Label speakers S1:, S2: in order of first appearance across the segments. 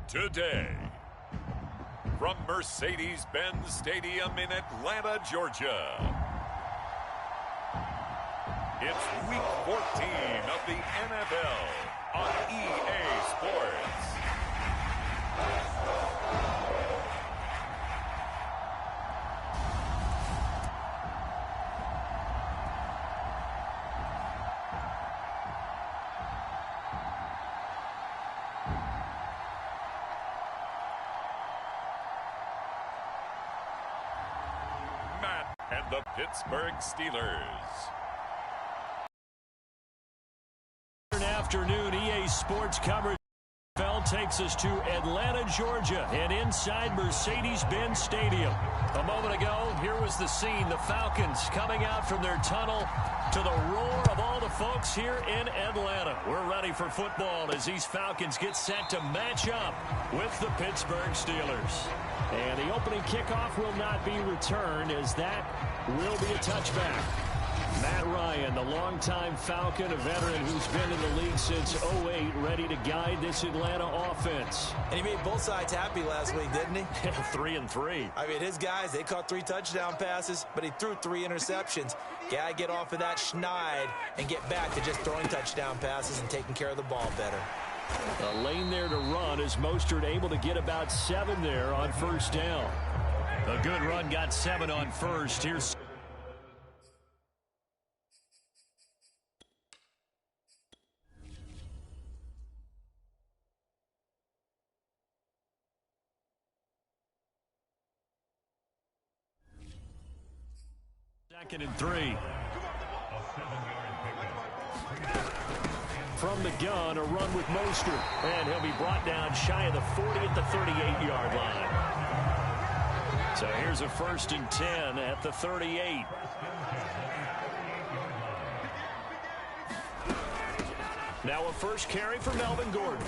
S1: Today, from Mercedes-Benz Stadium in Atlanta, Georgia, it's Week 14 of the NFL on EA Sports. And the Pittsburgh Steelers.
S2: Afternoon EA Sports coverage takes us to Atlanta, Georgia, and inside Mercedes-Benz Stadium. A moment ago, here was the scene. The Falcons coming out from their tunnel to the roar of all the folks here in Atlanta. We're ready for football as these Falcons get set to match up with the Pittsburgh Steelers. And the opening kickoff will not be returned, as that will be a touchback. Matt Ryan, the longtime Falcon, a veteran who's been in the league since '08, ready to guide this Atlanta offense.
S3: And he made both sides happy last week, didn't he?
S2: 3-3.
S3: I mean, his guys, they caught 3 touchdown passes, but he threw 3 interceptions. Gotta get off of that schneid and get back to just throwing touchdown passes and taking care of the ball better.
S2: A lane there to run as Mostert able to get about 7 there on first down. A good run, got 7 on first. Here's second and 3. From the gun, a run with Mostert. And he'll be brought down shy of the 40 at the 38-yard line. So here's a first and 10 at the 38. Now a first carry for Melvin Gordon.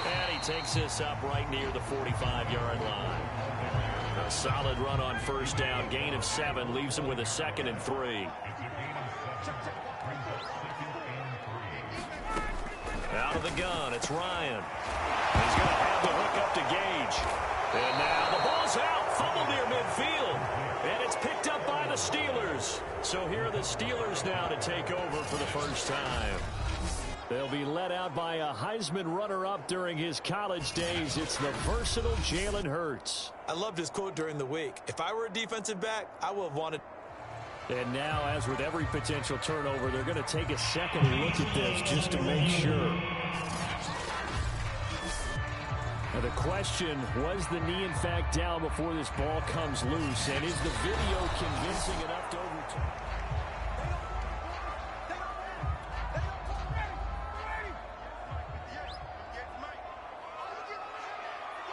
S2: And he takes this up right near the 45-yard line. A solid run on first down. Gain of 7 leaves him with a second and 3. Out of the gun, it's Ryan. He's going to have the hook up to Gage. And now the ball's out, fumbled near midfield. And it's picked up by the Steelers. So here are the Steelers now to take over for the first time. They'll be led out by a Heisman runner-up during his college days. It's the versatile Jalen Hurts.
S3: I loved his quote during the week. If I were a defensive back, I would have wanted...
S2: And now, as with every potential turnover, they're going to take a second look at this just to make sure. Now the question, was the knee in fact down before this ball comes loose? And is the video convincing enough to overturn?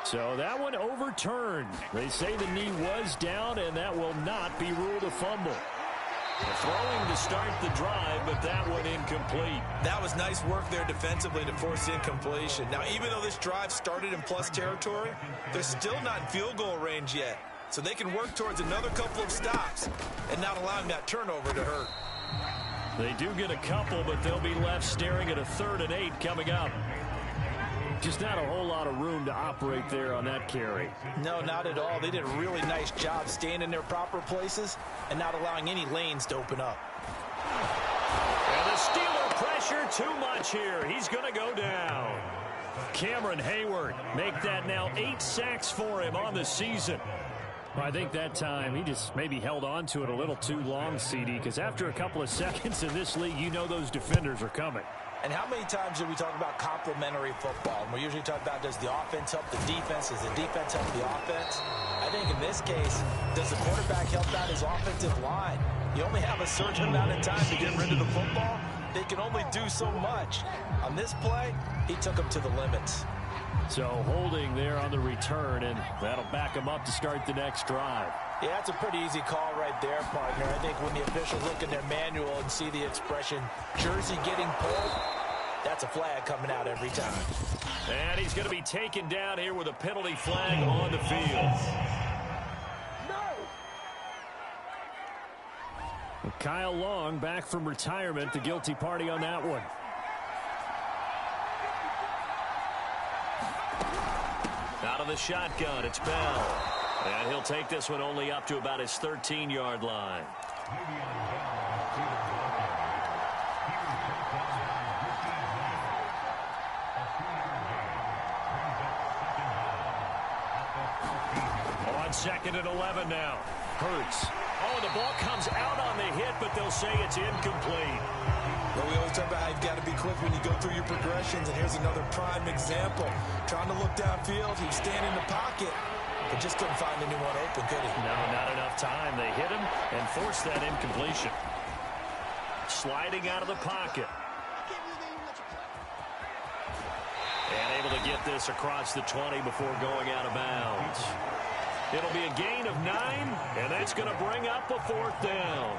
S2: So that one overturned. They say the knee was down, and that will not be ruled a fumble. Throwing to start the drive, but that one incomplete.
S3: That was nice work there defensively to force incompletion. Now, even though this drive started in plus territory, they're still not in field goal range yet. So they can work towards another couple of stops and not allowing that turnover to hurt.
S2: They do get a couple, but they'll be left staring at a 3rd and 8 coming up. Just not a whole lot of room to operate there on that carry.
S3: No, not at all. They did a really nice job staying in their proper places and not allowing any lanes to open up.
S2: And the Steeler pressure too much here. He's going to go down. Cameron Hayward make that now 8 sacks for him on the season. Well, I think that time he just maybe held on to it a little too long, CD, because after a couple of seconds in this league, you know those defenders are coming.
S3: And how many times do we talk about complementary football? And we usually talk about, does the offense help the defense? Does the defense help the offense? I think in this case, does the quarterback help out his offensive line? You only have a certain amount of time to get rid of the football. They can only do so much. On this play, he took him to the limits.
S2: So holding there on the return, and that'll back him up to start the next drive.
S3: Yeah, that's a pretty easy call right there, partner. I think when the officials look in their manual and see the expression, jersey getting pulled, that's a flag coming out every time.
S2: And he's going to be taken down here with a penalty flag on the field. No. Kyle Long back from retirement, the guilty party on that one. Out of the shotgun, it's Bell. And he'll take this one only up to about his 13-yard line. On 2nd and 11 now. Hurts. Oh, the ball comes out on the hit, but they'll say it's incomplete.
S3: Well, we always talk about how you've got to be quick when you go through your progressions, and here's another prime example. Trying to look downfield, he was standing in the pocket, but just couldn't find anyone open, could he?
S2: No, not enough time. They hit him and forced that incompletion. Sliding out of the pocket. And able to get this across the 20 before going out of bounds. It'll be a gain of 9, and that's going to bring up a 4th down.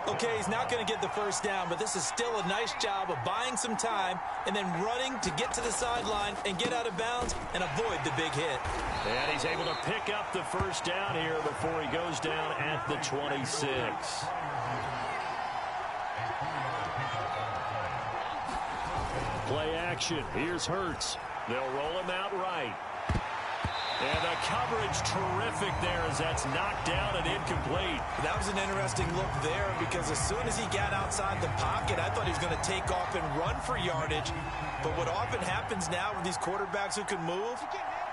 S3: Okay, he's not going to get the first down, but this is still a nice job of buying some time and then running to get to the sideline and get out of bounds and avoid the big hit.
S2: And he's able to pick up the first down here before he goes down at the 26. Play action. Here's Hurts. They'll roll him out right. And the coverage terrific there as that's knocked down and incomplete.
S3: That was an interesting look there because as soon as he got outside the pocket, I thought he was going to take off and run for yardage. But what often happens now with these quarterbacks who can move,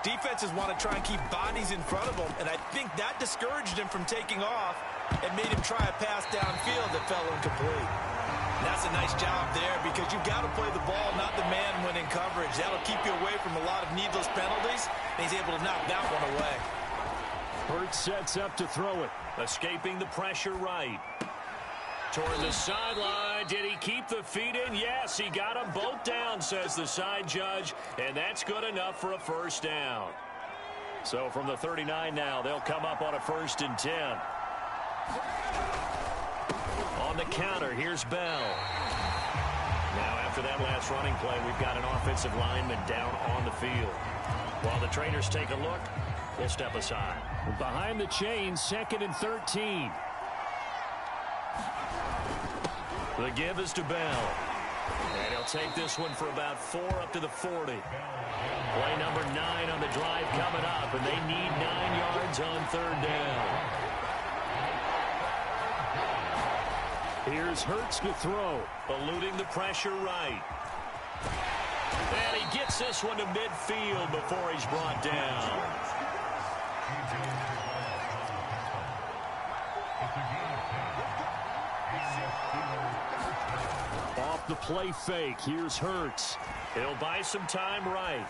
S3: defenses want to try and keep bodies in front of them. And I think that discouraged him from taking off and made him try a pass downfield that fell incomplete. That's a nice job there because you've got to play the ball, not the man when in coverage. That'll keep you away from a lot of needless penalties, and he's able to knock that one away.
S2: Hurts sets up to throw it, escaping the pressure right. Toward the sideline, did he keep the feet in? Yes, he got them both down, says the side judge, and that's good enough for a first down. So from the 39 now, they'll come up on a 1st and 10. On the counter, here's Bell. Now, after that last running play, we've got an offensive lineman down on the field. While the trainers take a look, we'll step aside. Behind the chains, 2nd and 13. The give is to Bell. And he'll take this one for about 4 up to the 40. Play number 9 on the drive coming up, and they need 9 yards on 3rd down. Here's Hurts to throw, eluding the pressure right. And he gets this one to midfield before he's brought down. Off the play fake, here's Hurts. He'll buy some time right.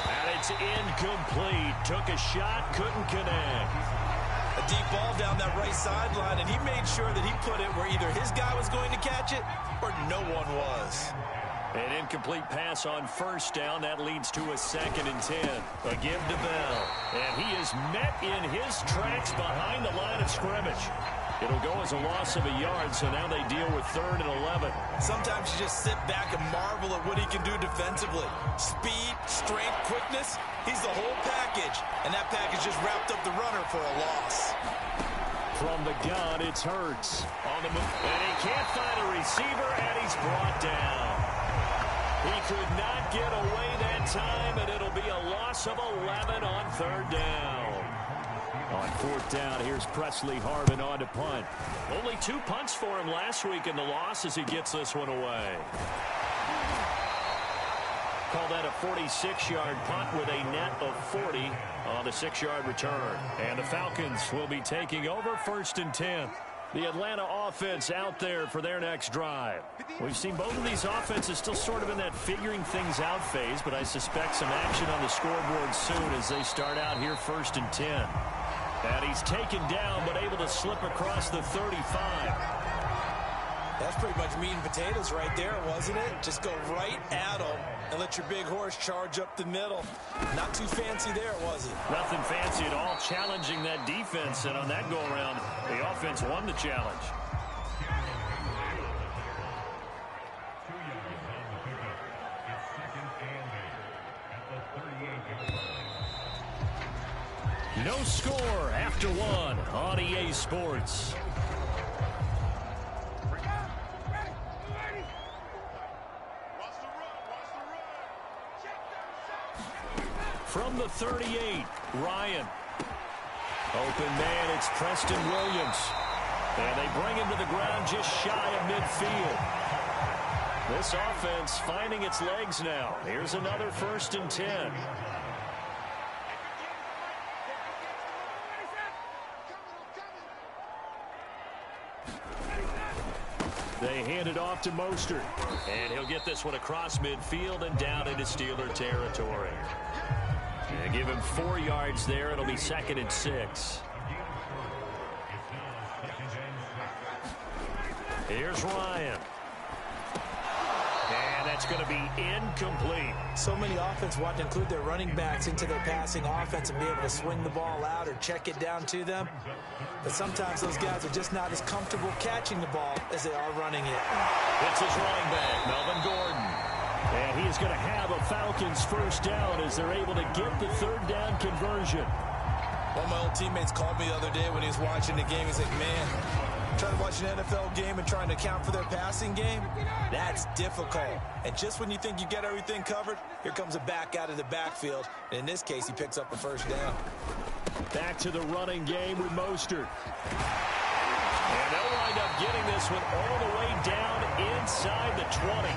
S2: And it's incomplete. Took a shot, couldn't connect.
S3: A deep ball down that right sideline, and he made sure that he put it where either his guy was going to catch it or no one was.
S2: An incomplete pass on 1st down. That leads to a 2nd and 10. A give to Bell. And he is met in his tracks behind the line of scrimmage. It'll go as a loss of a yard, so now they deal with 3rd and 11.
S3: Sometimes you just sit back and marvel at what he can do defensively. Speed, strength, quickness, he's the whole package. And that package just wrapped up the runner for a loss.
S2: From the gun, it's Hurts. On the move, and he can't find a receiver, and he's brought down. He could not get away that time, and it'll be a loss of 11 on 3rd down. On 4th down, here's Presley Harvin on to punt. Only 2 punts for him last week in the loss as he gets this one away. Call that a 46-yard punt with a net of 40 on the 6-yard return. And the Falcons will be taking over 1st and 10. The Atlanta offense out there for their next drive. We've seen both of these offenses still sort of in that figuring things out phase, but I suspect some action on the scoreboard soon as they start out here 1st and 10. And he's taken down, but able to slip across the 35.
S3: That's pretty much meat and potatoes right there, wasn't it? Just go right at him and let your big horse charge up the middle. Not too fancy there, was it?
S2: Nothing fancy at all, challenging that defense. And on that go-around, the offense won the challenge. No score after 1 on EA Sports. From the 38, Ryan. Open man, it's Preston Williams. And they bring him to the ground just shy of midfield. This offense finding its legs now. Here's another 1st and 10. They hand it off to Mostert. And he'll get this one across midfield and down into Steeler territory. And give him 4 yards there. It'll be 2nd and 6. Here's Ryan. And that's going to be incomplete.
S3: So many offense want to include their running backs into their passing offense and be able to swing the ball out or check it down to them. But sometimes those guys are just not as comfortable catching the ball as they are running it.
S2: It's his running back, Melvin Gordon. And he is going to have a Falcons 1st down as they're able to get the 3rd down conversion.
S3: One of my old teammates called me the other day when he was watching the game. He's like, man, trying to watch an NFL game and trying to account for their passing game, that's difficult. And just when you think you get everything covered, here comes a back out of the backfield. And in this case, he picks up a 1st down.
S2: Back to the running game with Mostert. And they'll wind up getting this one all the way down inside the 20.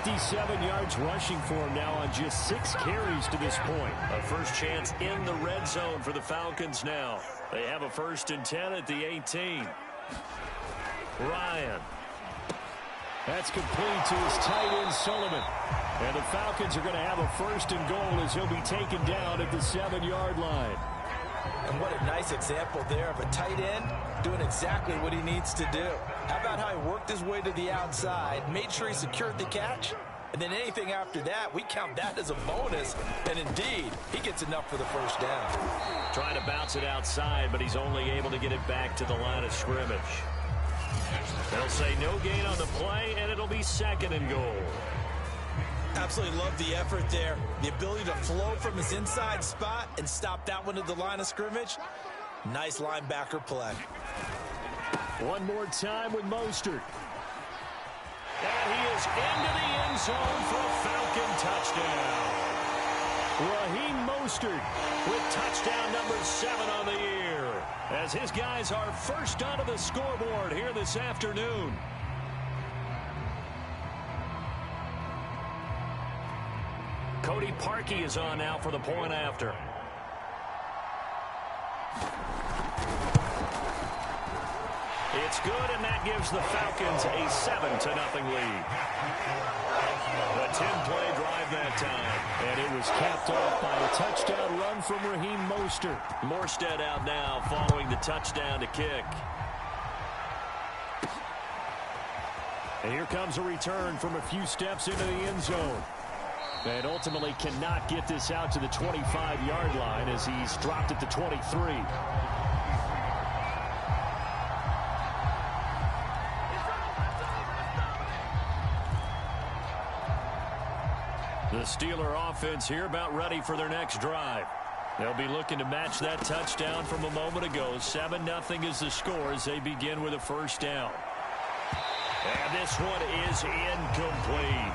S2: 57 yards rushing for him now on just 6 carries to this point. A first chance in the red zone for the Falcons now. They have a 1st and 10 at the 18. Ryan. That's complete to his tight end, Sullivan. And the Falcons are going to have a 1st and goal as he'll be taken down at the 7-yard line.
S3: And what a nice example there of a tight end doing exactly what he needs to do. How about how he worked his way to the outside, made sure he secured the catch, and then anything after that, we count that as a bonus. And indeed, he gets enough for the 1st down.
S2: Trying to bounce it outside, but he's only able to get it back to the line of scrimmage. They'll say no gain on the play, and it'll be 2nd and goal.
S3: Absolutely love the effort there. The ability to flow from his inside spot and stop that one at the line of scrimmage. Nice linebacker play.
S2: One more time with Mostert. And he is into the end zone for a Falcon touchdown. Raheem Mostert with touchdown number 7 on the year, as his guys are first onto the scoreboard here this afternoon. Cody Parkey is on now for the point after. It's good, and that gives the Falcons a 7-0 lead. A 10-play drive that time, and it was capped off by a touchdown run from Raheem Mostert. Morstead out now following the touchdown to kick. And here comes a return from a few steps into the end zone. And ultimately cannot get this out to the 25-yard line as he's dropped at the 23. The Steeler offense here about ready for their next drive. They'll be looking to match that touchdown from a moment ago. 7-0 is the score as they begin with a 1st down. And this one is incomplete.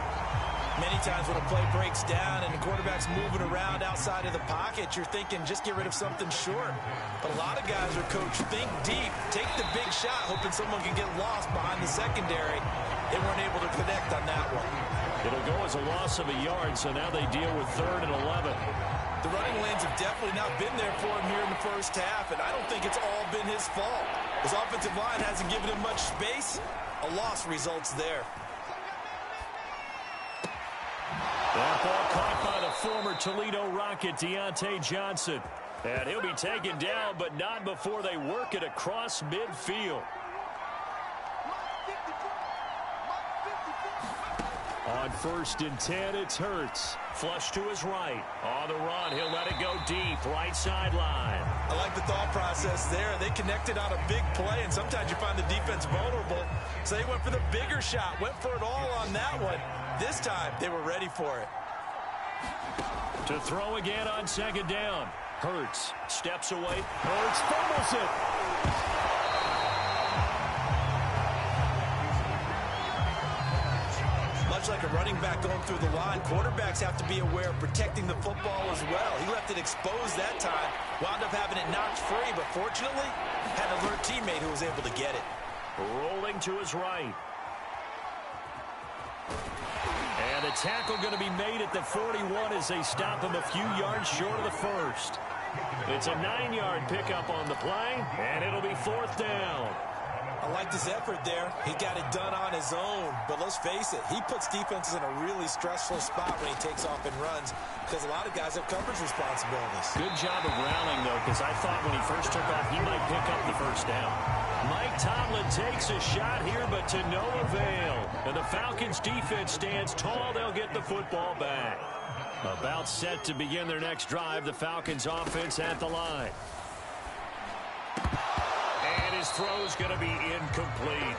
S3: Many times when a play breaks down and the quarterback's moving around outside of the pocket, you're thinking just get rid of something short. But a lot of guys are coached, think deep, take the big shot, hoping someone can get lost behind the secondary. They weren't able to connect on that one.
S2: It'll go as a loss of a yard, so now they deal with 3rd and 11.
S3: The running lanes have definitely not been there for him here in the 1st half, and I don't think it's all been his fault. His offensive line hasn't given him much space. A loss results there.
S2: That ball caught by the former Toledo Rocket, Deontay Johnson. And he'll be taken down, but not before they work it across midfield. On 1st and 10, it's Hurts. Flush to his right. On the run, he'll let it go deep, right sideline.
S3: I like the thought process there. They connected on a big play, and sometimes you find the defense vulnerable. So they went for the bigger shot, went for it all on that one. This time, they were ready for it.
S2: To throw again on 2nd down. Hurts steps away. Hurts fumbles it.
S3: Much much like a running back going through the line, quarterbacks have to be aware of protecting the football as well. He left it exposed that time, wound up having it knocked free, but fortunately had an alert teammate who was able to get it.
S2: Rolling to his right. And the tackle going to be made at the 41 as they stop him a few yards short of the first. It's a 9-yard pickup on the play, and it'll be 4th down.
S3: I liked his effort there. He got it done on his own. But let's face it, he puts defenses in a really stressful spot when he takes off and runs because a lot of guys have coverage responsibilities.
S2: Good job of rallying, though, because I thought when he first took off, he might pick up the first down. Mike Tomlin takes a shot here, but to no avail. And the Falcons' defense stands tall. They'll get the football back. About set to begin their next drive, the Falcons' offense at the line. And his throw's going to be incomplete.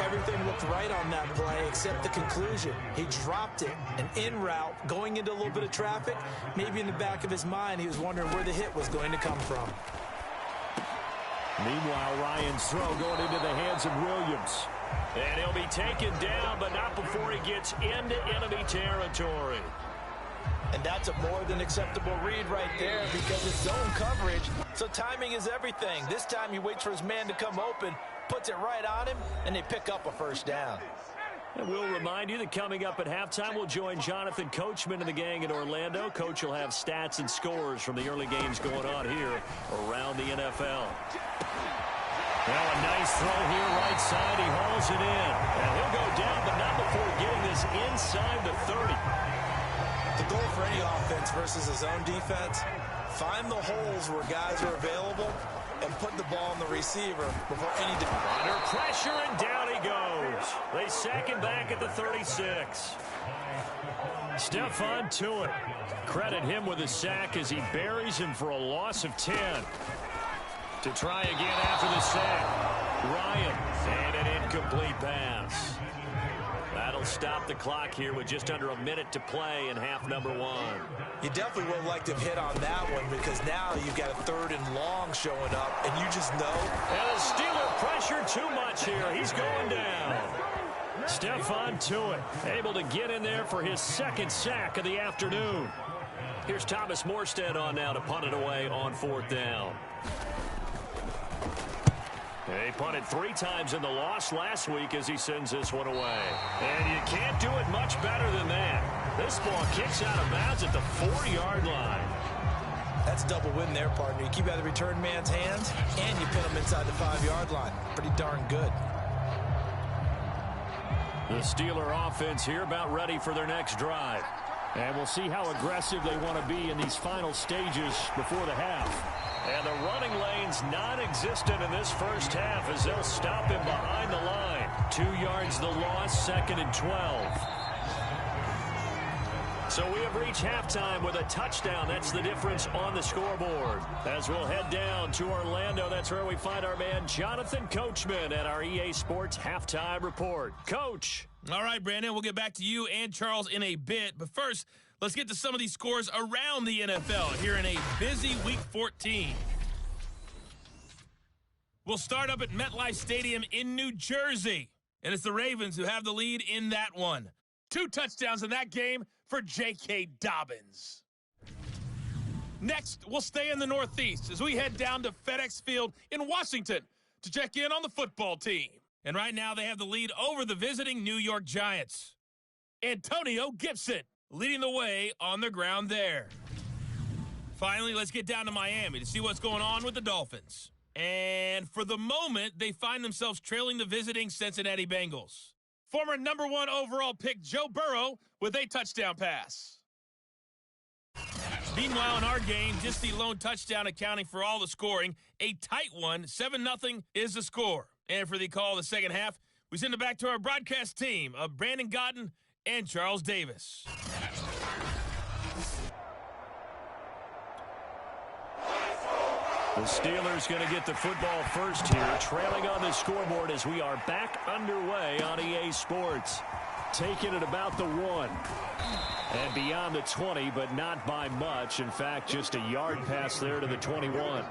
S3: Everything looked right on that play except the conclusion. He dropped it, an in route, going into a little bit of traffic. Maybe in the back of his mind, he was wondering where the hit was going to come from.
S2: Meanwhile, Ryan's throw going into the hands of Williams. And he'll be taken down, but not before he gets into enemy territory.
S3: And that's a more than acceptable read right there because it's zone coverage, so timing is everything. This time he waits for his man to come open, puts it right on him, and they pick up a first down.
S2: And we'll remind you that coming up at halftime, we'll join Jonathan Coachman and the gang in Orlando. Coach will have stats and scores from the early games going on here around the NFL. Well, a nice throw here right side. He hauls it in. And he'll go down, but not before getting this inside the 30.
S3: The goal for any offense versus a zone defense, find the holes where guys are available and put the ball on the receiver before any defense.
S2: Under pressure, and down he goes. They sack him back at the 36. Stephon Tuitt. Credit him with a sack as he buries him for a loss of 10. To try again after the sack. Ryan, and an incomplete pass. That'll stop the clock here with just under a minute to play in half number 1.
S3: You definitely would have liked to have hit on that one because now you've got a 3rd and long showing up, and you just know.
S2: And the Steeler pressure too much here. He's going down. Stephon Tuitt able to get in there for his 2nd sack of the afternoon. Here's Thomas Morstead on now to punt it away on 4th down. He punted 3 times in the loss last week as he sends this one away. And you can't do it much better than that. This ball kicks out of bounds at the 4-yard line.
S3: That's a double win there, partner. You keep out of the return man's hands, and you pin him inside the 5-yard line. Pretty darn good.
S2: The Steeler offense here about ready for their next drive. And we'll see how aggressive they want to be in these final stages before the half. And the running lane's non-existent in this first half as they'll stop him behind the line. 2 yards the loss, 2nd and 12. So we have reached halftime with a touchdown. That's the difference on the scoreboard. As we'll head down to Orlando, that's where we find our man Jonathan Coachman at our EA Sports Halftime Report. Coach.
S4: All right, Brandon, we'll get back to you and Charles in a bit. But first, let's get to some of these scores around the NFL here in a busy Week 14. We'll start up at MetLife Stadium in New Jersey. And it's the Ravens who have the lead in that one. 2 touchdowns in that game for J.K. Dobbins. Next, we'll stay in the Northeast as we head down to FedEx Field in Washington to check in on the football team. And right now they have the lead over the visiting New York Giants. Antonio Gibson leading the way on the ground there. Finally, let's get down to Miami to see what's going on with the Dolphins. And for the moment, they find themselves trailing the visiting Cincinnati Bengals. Former number 1 overall pick Joe Burrow with a touchdown pass. Meanwhile, in our game, just the lone touchdown accounting for all the scoring. A tight one, 7-0 is the score. And for the call of the second half, we send it back to our broadcast team of Brandon Godden and Charles Davis.
S2: The Steelers going to get the football first here, trailing on the scoreboard as we are back underway on EA Sports. Taking it about the 1. And beyond the 20, but not by much. In fact, just a yard pass there to the 21.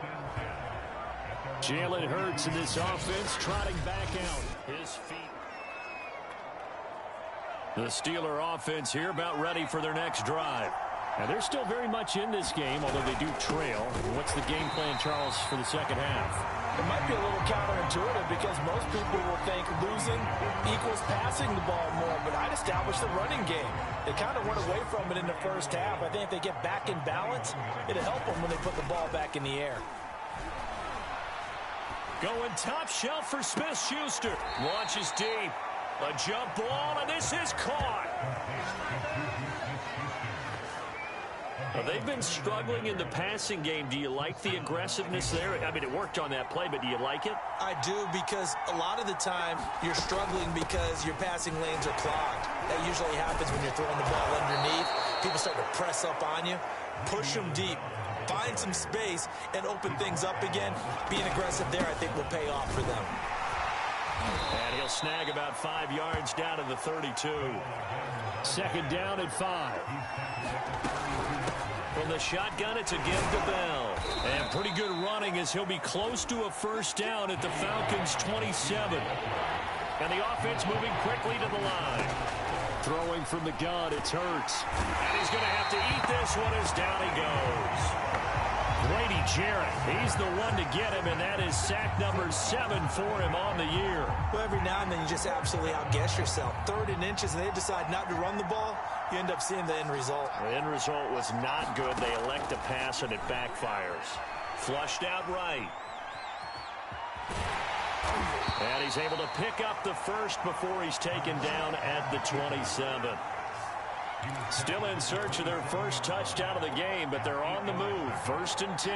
S2: Jalen Hurts in this offense trotting back out. His feet. The Steeler offense here about ready for their next drive. Now, they're still very much in this game, although they do trail. What's the game plan, Charles, for the second half?
S3: It might be a little counterintuitive because most people will think losing equals passing the ball more, but I'd establish the running game. They kind of went away from it in the first half. I think if they get back in balance, it'll help them when they put the ball back in the air.
S2: Going top shelf for Smith-Schuster. Launches deep. A jump ball, and this is caught. Well, they've been struggling in the passing game. Do you like the aggressiveness there? I mean, it worked on that play, but do you like it?
S3: I do, because a lot of the time you're struggling because your passing lanes are clogged. That usually happens when you're throwing the ball underneath. People start to press up on you. Push them deep. Find some space and open things up again. Being aggressive there, I think, will pay off for them.
S2: And he'll snag about 5 yards down to the 32. Second down at 5. From the shotgun, it's a give to Bell. And pretty good running as he'll be close to a first down at the Falcons' 27. And the offense moving quickly to the line. Throwing from the gun, it's Hurts. And he's going to have to eat this one as down he goes. Grady Jarrett, he's the one to get him, and that is sack number 7 for him on the year.
S3: Well, every now and then you just absolutely outguess yourself. 3rd and inches, and they decide not to run the ball, you end up seeing the end result.
S2: The end result was not good. They elect to pass, and it backfires. Flushed out right. And he's able to pick up the first before he's taken down at the 27. Still in search of their first touchdown of the game, but they're on the move. 1st and 10.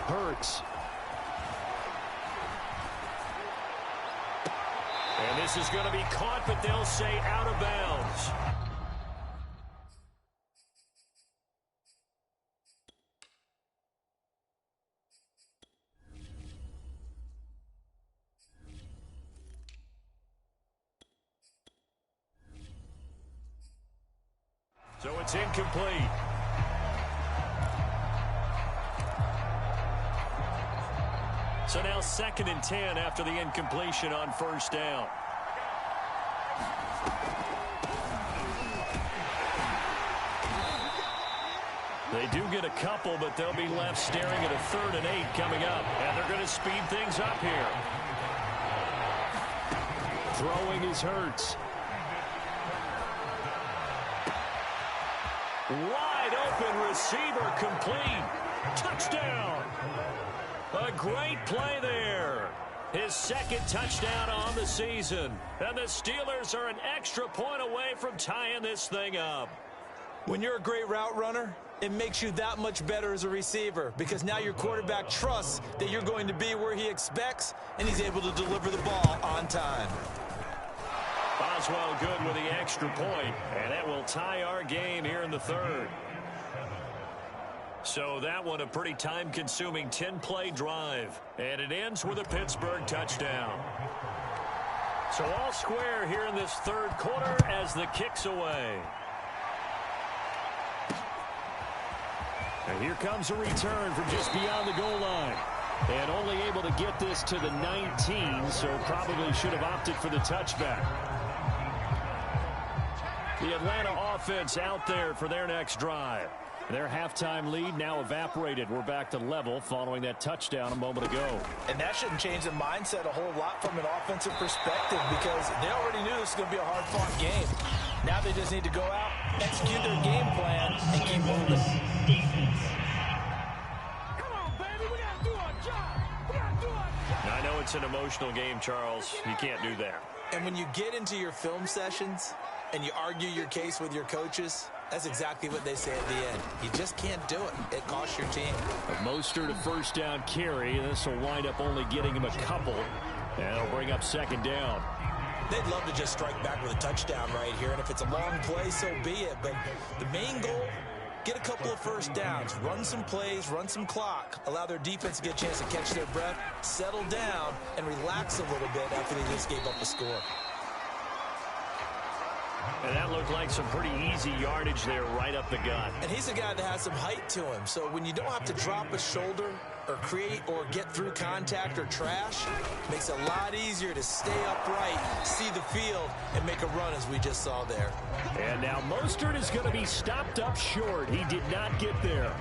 S2: Hurts. And this is going to be caught, but they'll say out of bounds. So it's incomplete. So now 2nd and 10 after the incompletion on first down. They do get a couple, but they'll be left staring at a 3rd and 8 coming up. And they're going to speed things up here. Throwing is Hurts. Wide open receiver complete. Touchdown. A great play there. His 2nd touchdown on the season. And the Steelers are an extra point away from tying this thing up.
S3: When you're a great route runner, it makes you that much better as a receiver, because now your quarterback trusts that you're going to be where he expects, and he's able to deliver the ball on time.
S2: Boswell good with the extra point, and that will tie our game here in the 3rd. So that one a pretty time-consuming 10-play drive, and it ends with a Pittsburgh touchdown. So all square here in this 3rd quarter as the kick's away. And here comes a return from just beyond the goal line. And only able to get this to the 19, so probably should have opted for the touchback. The Atlanta offense out there for their next drive. Their halftime lead now evaporated. We're back to level following that touchdown a moment ago.
S3: And that shouldn't change the mindset a whole lot from an offensive perspective, because they already knew this was going to be a hard-fought game. Now they just need to go out, execute their game plan, and keep moving.
S5: Come on, baby, we got to do our job. We got to do our job.
S2: I know it's an emotional game, Charles. You can't do that.
S3: And when you get into your film sessions and you argue your case with your coaches, that's exactly what they say at the end. You just can't do it. It costs your team.
S2: A Mostert, a first down carry. This will wind up only getting him a couple. And it'll bring up 2nd down.
S3: They'd love to just strike back with a touchdown right here. And if it's a long play, so be it. But the main goal, get a couple of first downs. Run some plays, run some clock. Allow their defense to get a chance to catch their breath, settle down, and relax a little bit after they just gave up the score.
S2: And that looked like some pretty easy yardage there right up the gut.
S3: And he's a guy that has some height to him. So when you don't have to drop a shoulder or create or get through contact or trash, makes it a lot easier to stay upright, see the field, and make a run as we just saw there.
S2: And now Mostert is going to be stopped up short. He did not get there.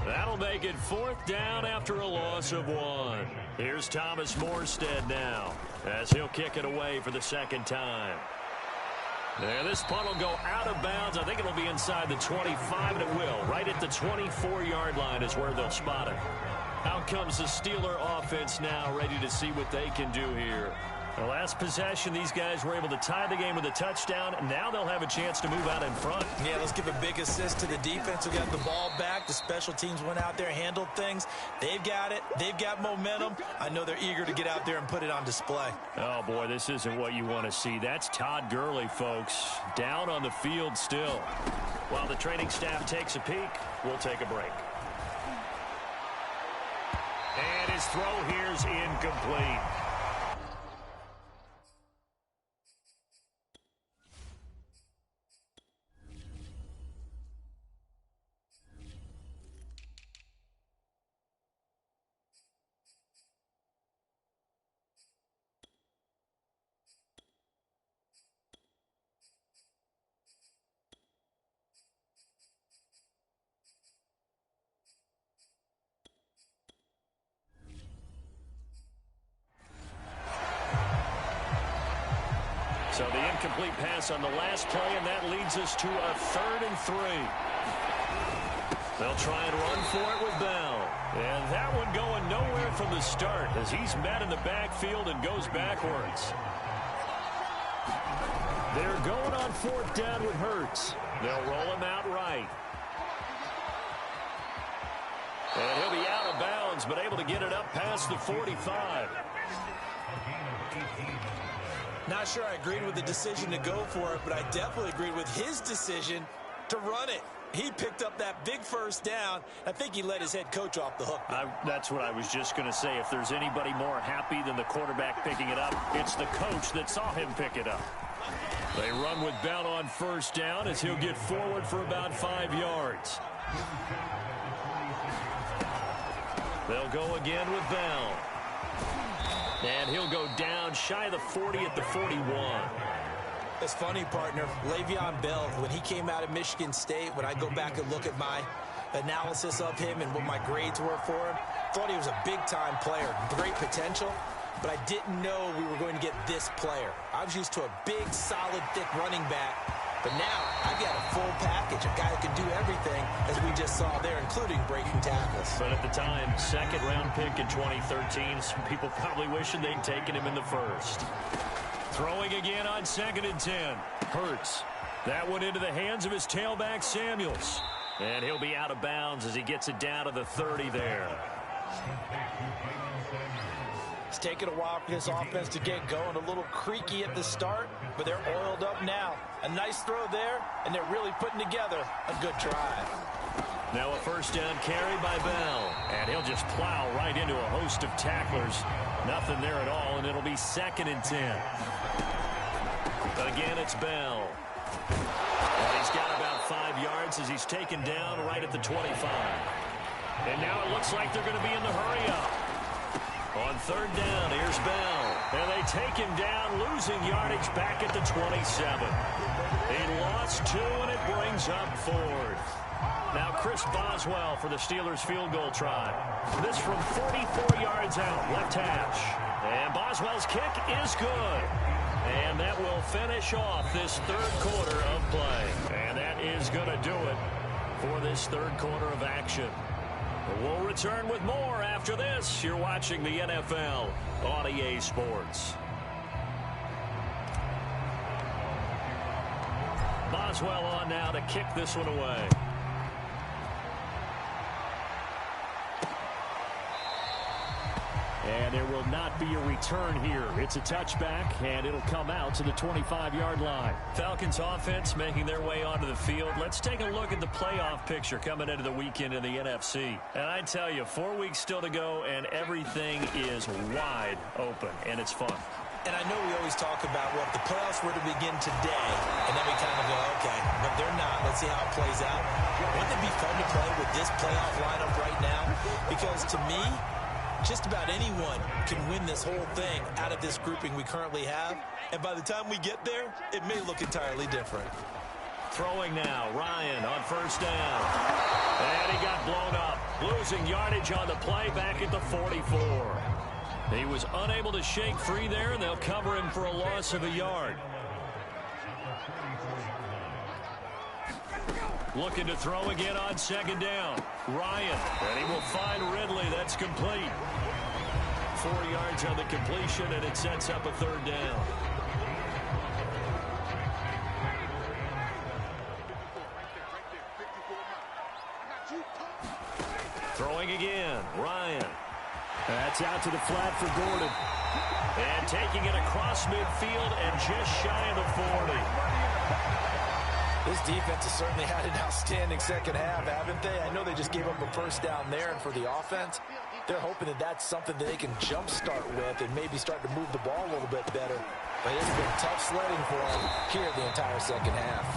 S2: That'll make it 4th down after a loss of 1. Here's Thomas Morstead now as he'll kick it away for the 2nd time. There, this punt will go out of bounds. I think it'll be inside the 25, and it will. Right at the 24-yard line is where they'll spot it. Out comes the Steeler offense now, ready to see what they can do here. The last possession, these guys were able to tie the game with a touchdown. Now they'll have a chance to move out in front.
S3: Yeah, let's give a big assist to the defense who got the ball back. The special teams went out there, handled things. They've got it. They've got momentum. I know they're eager to get out there and put it on display.
S2: Oh, boy, this isn't what you want to see. That's Todd Gurley, folks. Down on the field still. While the training staff takes a peek, we'll take a break. And his throw here's incomplete. So the incomplete pass on the last play, and that leads us to a 3rd and 3. They'll try and run for it with Bell. And that one going nowhere from the start as he's met in the backfield and goes backwards. They're going on 4th down with Hurts. They'll roll him out right. And he'll be out of bounds, but able to get it up past the 45.
S3: Not sure I agreed with the decision to go for it, but I definitely agreed with his decision to run it. He picked up that big 1st down. I think he let his head coach off the hook.
S2: That's what I was just going to say. If there's anybody more happy than the quarterback picking it up, it's the coach that saw him pick it up. They run with Bell on 1st down as he'll get forward for about 5 yards. They'll go again with Bell. And he'll go down shy of the 40 at the 41.
S3: It's funny, partner. Le'Veon Bell, when he came out of Michigan State, when I go back and look at my analysis of him and what my grades were for him, thought he was a big-time player, great potential, but I didn't know we were going to get this player. I was used to a big, solid, thick running back, but now I've got a full package, a guy who can do everything, as we just saw there, including breaking tackles.
S2: But at the time, 2nd-round pick in 2013, some people probably wishing they'd taken him in the 1st. Throwing again on 2nd and 10. Hurts. That one into the hands of his tailback, Samuels. And he'll be out of bounds as he gets it down to the 30 there.
S3: It's taken a while for this offense to get going. A little creaky at the start, but they're oiled up now. A nice throw there, and they're really putting together a good drive.
S2: Now a 1st down carry by Bell. And he'll just plow right into a host of tacklers. Nothing there at all, and it'll be 2nd and 10. But again, it's Bell. And he's got about 5 yards as he's taken down right at the 25. And now it looks like they're going to be in the hurry-up. On 3rd down, here's Bell. And they take him down, losing yardage back at the 27. He lost 2, and it brings up 4th. Now Chris Boswell for the Steelers field goal try. This from 44 yards out, left hash. And Boswell's kick is good. And that will finish off this 3rd quarter of play. And that is going to do it for this 3rd quarter of action. We'll return with more after this. You're watching the NFL on EA Sports. Boswell on now to kick this one away. And there will not be a return here. It's a touchback, and it'll come out to the 25-yard line. Falcons offense making their way onto the field. Let's take a look at the playoff picture coming into the weekend in the NFC. And I tell you, 4 weeks still to go, and everything is wide open, and it's fun.
S3: And I know we always talk about, well, if the playoffs were to begin today, and then we kind of go, okay, but they're not. Let's see how it plays out. Wouldn't it be fun to play with this playoff lineup right now? Because to me, just about anyone can win this whole thing out of this grouping we currently have. And by the time we get there, it may look entirely different.
S2: Throwing now, Ryan on first down. And he got blown up. Losing yardage on the play back at the 44. He was unable to shake free there, and they'll cover him for a loss of a yard. Looking to throw again on second down. Ryan, and he will find Ridley. That's complete. 4 yards on the completion, and it sets up a third down. Throwing again, Ryan. That's out to the flat for Gordon. And taking it across midfield and just shy of the 40.
S3: This defense has certainly had an outstanding second half, haven't they? I know they just gave up a first down there, and for the offense, they're hoping that that's something that they can jumpstart with and maybe start to move the ball a little bit better. But it's been tough sledding for them here the entire second half.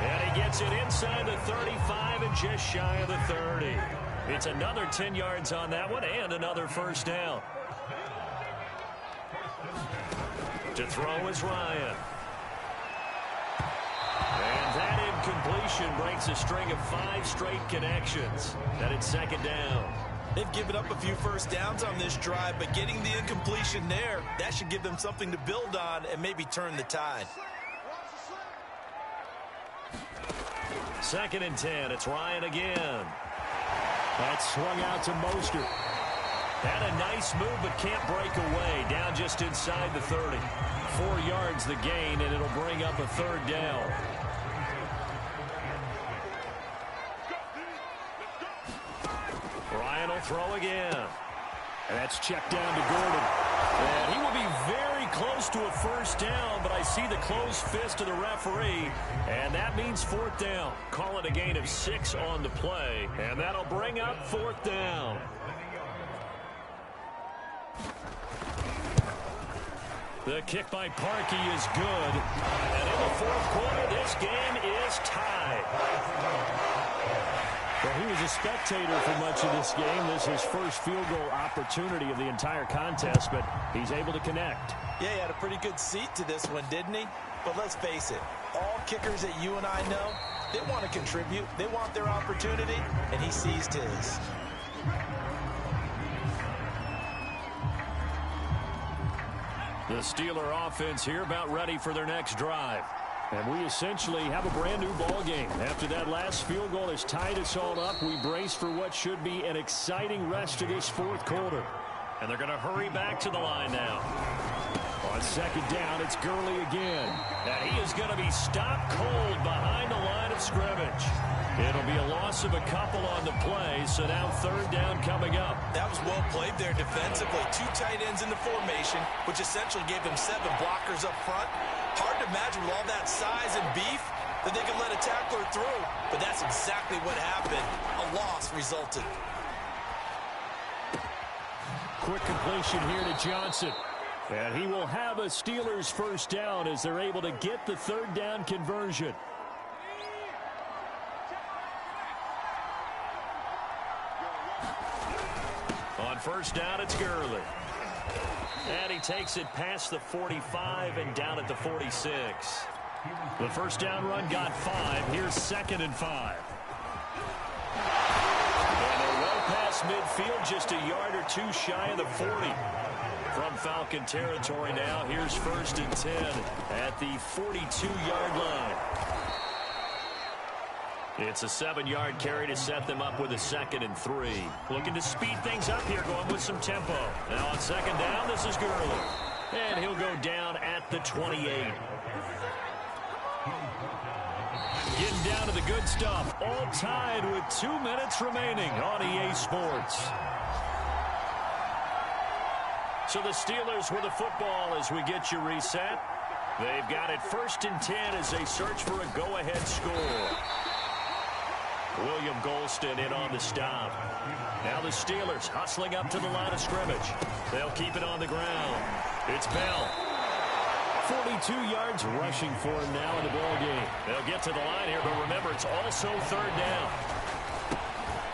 S2: And he gets it inside the 35 and just shy of the 30. It's another 10 yards on that one and another first down. To throw is Ryan. And that incompletion breaks a string of 5 straight connections. And it's second down.
S3: They've given up a few first downs on this drive, but getting the incompletion there, that should give them something to build on and maybe turn the tide.
S2: Second and 10. It's Ryan again. That's swung out to Mostert. Had a nice move, but can't break away. Down just inside the 30. 4 yards the gain, and it'll bring up a third down. Ryan will throw again. And that's checked down to Gordon. And he will be very close to a first down, but I see the closed fist of the referee, and that means fourth down. Call it a gain of 6 on the play, and that'll bring up fourth down. The kick by Parkey is good. And in the fourth quarter, this game is tied.
S5: Well, he was a spectator for much of this game. This is his first field goal opportunity of the entire contest, but he's able to connect.
S3: Yeah, he had a pretty good seat to this one, didn't he? But let's face it, all kickers that you and I know, they want to contribute. They want their opportunity, and he seized his.
S2: The Steeler offense here about ready for their next drive.
S5: And we essentially have a brand new ball game. After that last field goal has tied us all up, we brace for what should be an exciting rest of this fourth quarter.
S2: And they're going to hurry back to the line now.
S5: On second down, it's Gurley again.
S2: And he is going to be stopped cold behind the line of scrimmage. It'll be a loss of a couple on the play, so now third down coming up.
S3: That was well played there defensively. 2 tight ends in the formation, which essentially gave them 7 blockers up front. Hard to imagine with all that size and beef that they could let a tackler through. But that's exactly what happened. A loss resulted.
S5: Quick completion here to Johnson. And he will have a Steelers first down as they're able to get the third down conversion.
S2: On first down, it's Gurley. And he takes it past the 45 and down at the 46. The first down run got 5. Here's second and 5. And they're well past midfield, just a yard or 2 shy of the 40. From Falcon territory now, here's first and 10 at the 42-yard line. It's a 7-yard carry to set them up with a second and 3. Looking to speed things up here, going with some tempo. Now on second down, this is Gurley. And he'll go down at the 28. Getting down to the good stuff. All tied with 2 minutes remaining on EA Sports. So the Steelers with the football as we get you reset. They've got it first and 10 as they search for a go-ahead score. William Golston in on the stop. Now the Steelers hustling up to the line of scrimmage. They'll keep it on the ground. It's Bell.
S5: 42 yards rushing for him now in the ball game.
S2: They'll get to the line here, but remember, it's also third down.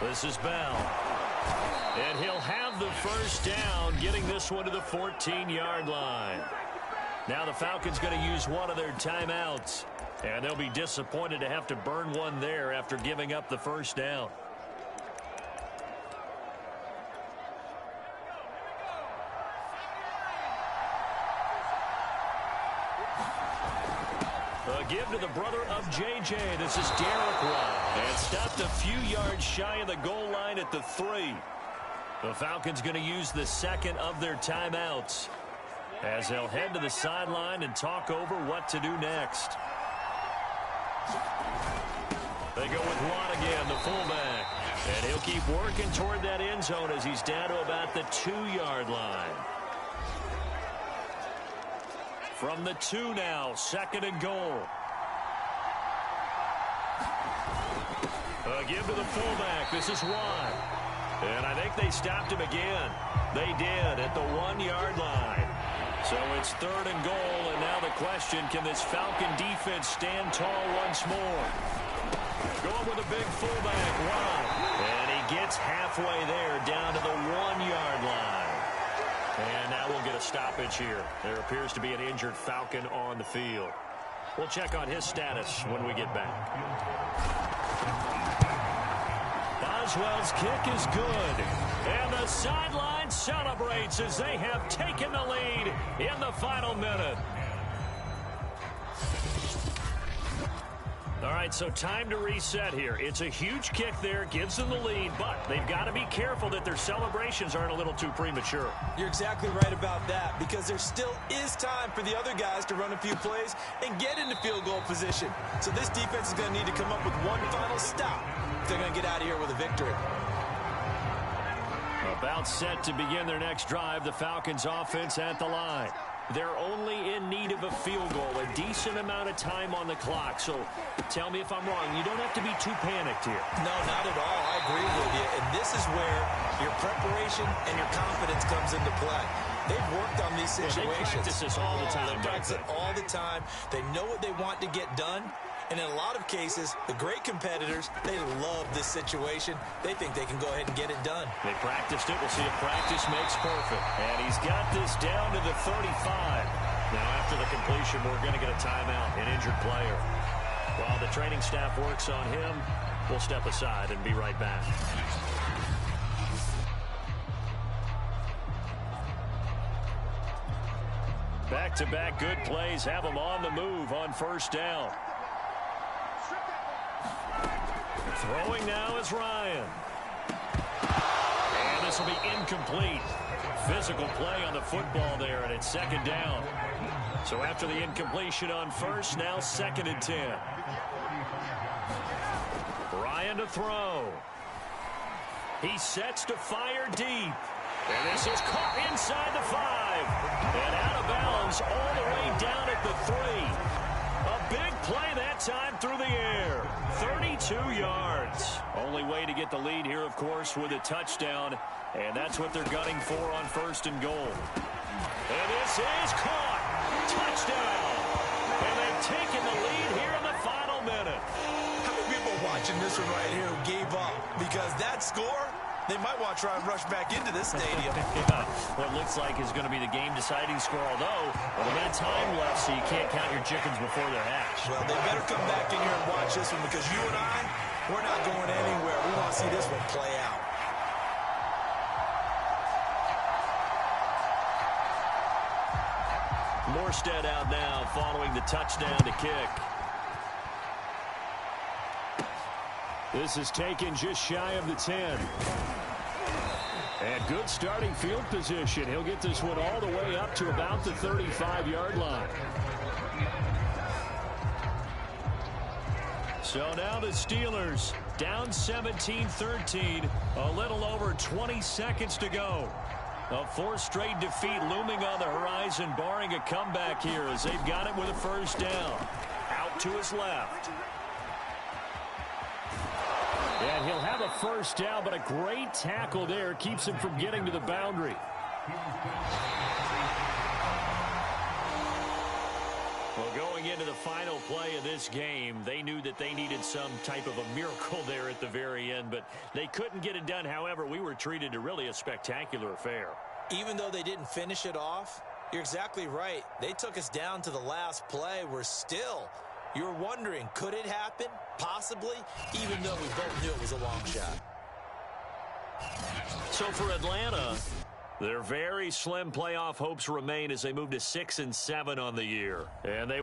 S2: This is Bell. And he'll have the first down, getting this one to the 14-yard line. Now the Falcons going to use one of their timeouts. And they'll be disappointed to have to burn one there after giving up the first down. A give to the brother of J.J. This is Derek Watt. And stopped a few yards shy of the goal line at the 3. The Falcons going to use the second of their timeouts as they'll head to the sideline and talk over what to do next. They go with Watt again, the fullback. And he'll keep working toward that end zone as he's down to about the 2-yard line. From the 2 now, second and goal. A give to the fullback. This is Watt. And I think they stopped him again. They did at the 1-yard line. So it's third and goal, and now the question, can this Falcon defense stand tall once more? Going with a big fullback, Watt. And he gets halfway there, down to the 1-yard line. And now we'll get a stoppage here. There appears to be an injured Falcon on the field. We'll check on his status when we get back. Boswell's kick is good. And the sideline celebrates as they have taken the lead in the final minute. All right, so time to reset here. It's a huge kick there, gives them the lead, but they've got to be careful that their celebrations aren't a little too premature.
S3: You're exactly right about that, because there still is time for the other guys to run a few plays and get into field goal position. So this defense is going to need to come up with one final stop if they're going to get out of here with a victory.
S2: About set to begin their next drive, the Falcons offense at the line. They're only in need of a field goal, a decent amount of time on the clock. So tell me if I'm wrong. You don't have to be too panicked here.
S3: No, not at all. I agree with you. And this is where your preparation and your confidence comes into play. They've worked on these situations.
S2: They practice this all the time.
S3: They practice it all the time. They know what they want to get done. And in a lot of cases, the great competitors, they love this situation. They think they can go ahead and get it done.
S2: They practiced it. We'll see if practice makes perfect. And he's got this down to the 35. Now, after the completion, we're going to get a timeout, an injured player. While the training staff works on him, we'll step aside and be right back. Back-to-back good plays have them on the move on first down. Throwing now is Ryan. And this will be incomplete. Physical play on the football there, and it's second down. So after the incompletion on first, now second and 10. Ryan to throw. He sets to fire deep. And this is caught inside the 5. And out of bounds all the way down at the 3. A big play that time through the air. 32 yards. Only way to get the lead here, of course, with a touchdown. And that's what they're gunning for on first and goal. And this is caught. Touchdown. And they've taken the lead here in the final minute.
S3: How many people watching this one right here who gave up? Because that score, they might want to try and rush back into this stadium.
S2: Yeah, what looks like is going to be the game-deciding score, although a little bit of time left, so you can't count your chickens before they're hatched.
S3: Well, they better come back in here and watch this one, because you and I, we're not going anywhere. We want to see this one play out.
S2: Morstead out now following the touchdown to kick.
S5: This is taken just shy of the 10. And good starting field position. He'll get this one all the way up to about the 35-yard line.
S2: So now the Steelers down 17-13. A little over 20 seconds to go. A fourth straight defeat looming on the horizon, barring a comeback here as they've got it with a first down. Out to his left.
S5: And he'll have a first down, but a great tackle there keeps him from getting to the boundary.
S2: Well, going into the final play of this game, they knew that they needed some type of a miracle there at the very end, but they couldn't get it done. However, we were treated to really a spectacular affair.
S3: Even though they didn't finish it off, you're exactly right. They took us down to the last play. You're wondering, could it happen? Possibly, even though we both knew it was a long shot.
S2: So for Atlanta, their very slim playoff hopes remain as they move to 6-7 on the year. And they